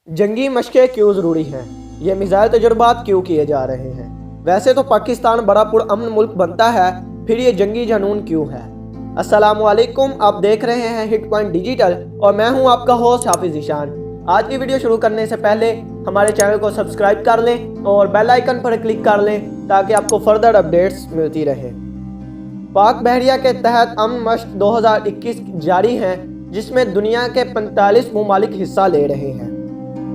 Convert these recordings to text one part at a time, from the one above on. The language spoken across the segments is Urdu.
جنگی مشقیں کیوں ضروری ہیں؟ یہ میزائل تجربات کیوں کیے جا رہے ہیں؟ ویسے تو پاکستان بڑا پرامن ملک بنتا ہے، پھر یہ جنگی جنون کیوں ہے؟ السلام علیکم، آپ دیکھ رہے ہیں ہٹ پوائنٹ ڈیجیٹل اور میں ہوں آپ کا ہوسٹ حافظ ذیشان۔ آج کی ویڈیو شروع کرنے سے پہلے ہمارے چینل کو سبسکرائب کر لیں اور بیل آئیکن پر کلک کر لیں تاکہ آپ کو فردر اپڈیٹس ملتی رہیں۔ پاک بحریہ کے تحت امن مشق 2021 جاری ہیں، جس میں دنیا کے 45 ممالک حصہ لے رہے ہیں۔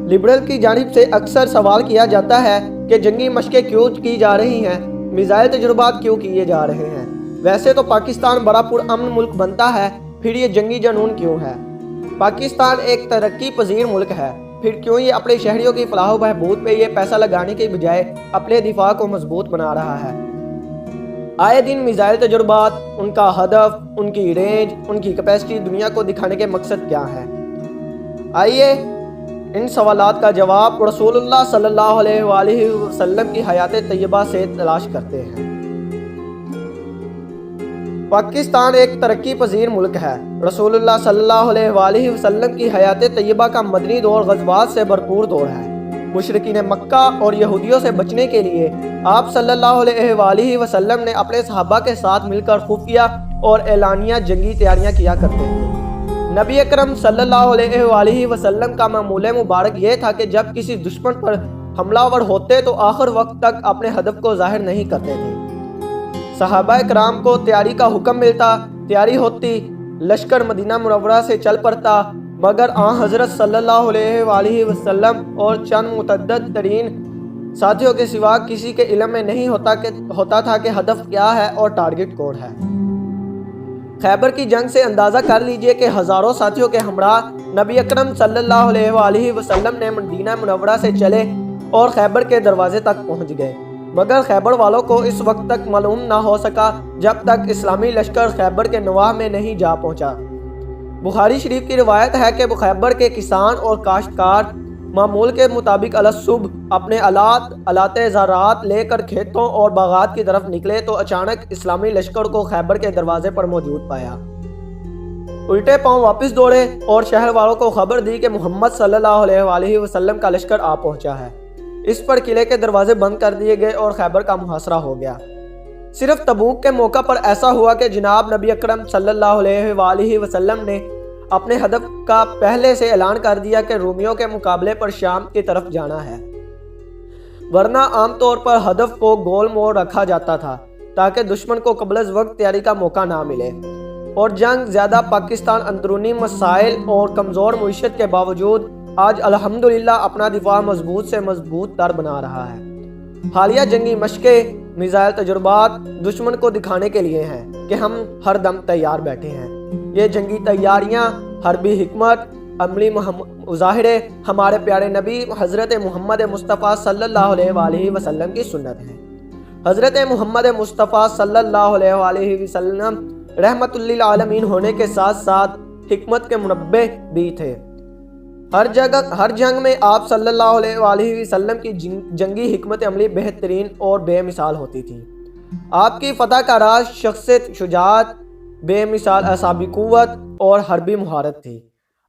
لبرل کی جانب سے اکثر سوال کیا جاتا ہے کہ جنگی مشقیں کیوں کی جا رہی ہیں، میزائل تجربات کیوں کیے جا رہے ہیں۔ ویسے تو پاکستان بڑا پرامن ملک بنتا ہے، پھر یہ جنگی جنون کیوں ہے؟ پاکستان ایک ترقی پذیر ملک ہے، پھر کیوں یہ اپنے شہریوں کی فلاح و بہبود پہ یہ پیسہ لگانے کے بجائے اپنے دفاع کو مضبوط بنا رہا ہے؟ آئے دن میزائل تجربات، ان کا ہدف، ان کی رینج، ان کی کیپیسٹی دنیا کو دکھانے کے مقصد کیا ہے؟ آئیے ان سوالات کا جواب رسول اللہ صلی اللہ علیہ وآلہ وسلم کی حیات طیبہ سے تلاش کرتے ہیں۔ پاکستان ایک ترقی پذیر ملک ہے۔ رسول اللہ صلی اللہ علیہ وآلہ وسلم کی حیات طیبہ کا مدنی دور غزوات سے بھرپور دور ہے۔ مشرکین مکہ اور یہودیوں سے بچنے کے لیے آپ صلی اللہ علیہ وآلہ وسلم نے اپنے صحابہ کے ساتھ مل کر خفیہ اور اعلانیہ جنگی تیاریاں کیا کرتے تھے۔ نبی اکرم صلی اللہ علیہ وآلہ وسلم کا معمول مبارک یہ تھا کہ جب کسی دشمن پر حملہ ور ہوتے تو آخر وقت تک اپنے ہدف کو ظاہر نہیں کرتے تھے۔ صحابہ کرام کو تیاری کا حکم ملتا، تیاری ہوتی، لشکر مدینہ منورہ سے چل پڑتا، مگر آن حضرت صلی اللہ علیہ وآلہ وسلم اور چند متعدد ترین ساتھیوں کے سوا کسی کے علم میں نہیں ہوتا تھا کہ ہدف کیا ہے اور ٹارگٹ کون ہے۔ خیبر کی جنگ سے اندازہ کر لیجئے کہ ہزاروں ساتھیوں کے ہمراہ نبی اکرم صلی اللہ علیہ وآلہ وسلم نے مدینہ منورہ سے چلے اور خیبر کے دروازے تک پہنچ گئے، مگر خیبر والوں کو اس وقت تک معلوم نہ ہو سکا جب تک اسلامی لشکر خیبر کے نواح میں نہیں جا پہنچا۔ بخاری شریف کی روایت ہے کہ خیبر کے کسان اور کاشتکار معمول کے مطابق الصبح اپنے آلات زراعت لے کر کھیتوں اور باغات کی طرف نکلے تو اچانک اسلامی لشکر کو خیبر کے دروازے پر موجود پایا۔ الٹے پاؤں واپس دوڑے اور شہر والوں کو خبر دی کہ محمد صلی اللہ علیہ وآلہ وسلم کا لشکر آ پہنچا ہے۔ اس پر قلعے کے دروازے بند کر دیے گئے اور خیبر کا محاصرہ ہو گیا۔ صرف تبوک کے موقع پر ایسا ہوا کہ جناب نبی اکرم صلی اللہ علیہ وآلہ وسلم نے اپنے ہدف کا پہلے سے اعلان کر دیا کہ رومیوں کے مقابلے پر شام کی طرف جانا ہے، ورنہ عام طور پر ہدف کو گول موڑ رکھا جاتا تھا تاکہ دشمن کو قبل از وقت تیاری کا موقع نہ ملے۔ اور جنگ زیادہ پاکستان اندرونی مسائل اور کمزور معیشت کے باوجود آج الحمدللہ اپنا دفاع مضبوط سے مضبوط تر بنا رہا ہے۔ حالیہ جنگی مشقیں، میزائل تجربات دشمن کو دکھانے کے لیے ہیں کہ ہم ہر دم تیار بیٹھے ہیں۔ یہ جنگی تیاریاں، حربی حکمت، عملی مظاہرے ہمارے پیارے نبی حضرت محمد مصطفیٰ صلی اللہ علیہ وآلہ وسلم کی سنت ہیں۔ حضرت محمد مصطفیٰ صلی اللہ علیہ وآلہ وسلم رحمت للعالمین ہونے کے ساتھ ساتھ حکمت کے منبع بھی تھے۔ ہر جنگ میں آپ صلی اللہ علیہ وآلہ وسلم کی جنگی حکمت عملی بہترین اور بے مثال ہوتی تھی۔ آپ کی فتح کا راز شخصیت، شجاعت، بے مثال اعصابی قوت اور حربی مہارت تھی۔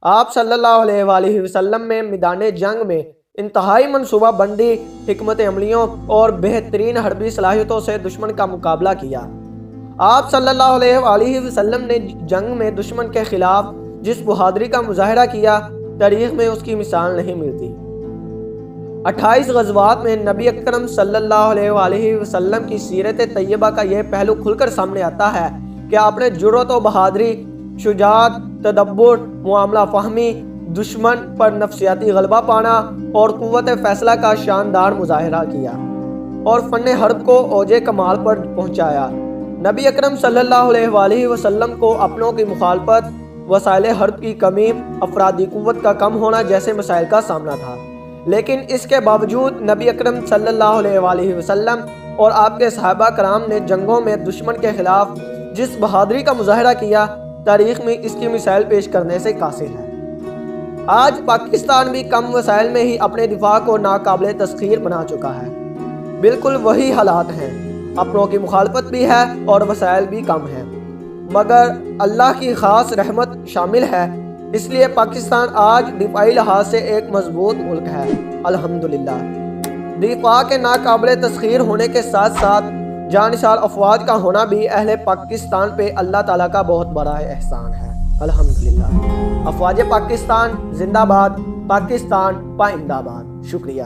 آپ صلی اللہ علیہ وآلہ وسلم میں میدان جنگ میں انتہائی منصوبہ بندی، حکمت عملیوں اور بہترین حربی صلاحیتوں سے دشمن کا مقابلہ کیا۔ آپ صلی اللہ علیہ وآلہ وسلم نے جنگ میں دشمن کے خلاف جس بہادری کا مظاہرہ کیا، تاریخ میں اس کی مثال نہیں ملتی۔ 28 غزوات میں نبی اکرم صلی اللہ علیہ وآلہ وسلم کی سیرت طیبہ کا یہ پہلو کھل کر سامنے آتا ہے کہ آپ نے جرأت و بہادری، شجاعت، تدبر، معاملہ فہمی، دشمن پر نفسیاتی غلبہ پانا اور قوت فیصلہ کا شاندار مظاہرہ کیا اور فن حرب کو اوج کمال پر پہنچایا۔ نبی اکرم صلی اللہ علیہ وآلہ وسلم کو اپنوں کی مخالفت، وسائل حرب کی کمی، افرادی قوت کا کم ہونا جیسے مسائل کا سامنا تھا، لیکن اس کے باوجود نبی اکرم صلی اللہ علیہ وآلہ وسلم اور آپ کے صحابہ کرام نے جنگوں میں دشمن کے خلاف جس بہادری کا مظاہرہ کیا، تاریخ میں اس کی مثال پیش کرنے سے قاصر ہے۔ آج پاکستان بھی کم وسائل میں ہی اپنے دفاع کو ناقابل تسخیر بنا چکا ہے۔ بالکل وہی حالات ہیں، اپنوں کی مخالفت بھی ہے اور وسائل بھی کم ہیں، مگر اللہ کی خاص رحمت شامل ہے اس لیے پاکستان آج دفاعی لحاظ سے ایک مضبوط ملک ہے الحمدللہ۔ دفاع کے ناقابل تسخیر ہونے کے ساتھ ساتھ جانشار افواج کا ہونا بھی اہل پاکستان پہ اللہ تعالیٰ کا بہت بڑا احسان ہے الحمدللہ۔ افواج پاکستان زندہ باد، پاکستان پائندہ باد۔ شکریہ۔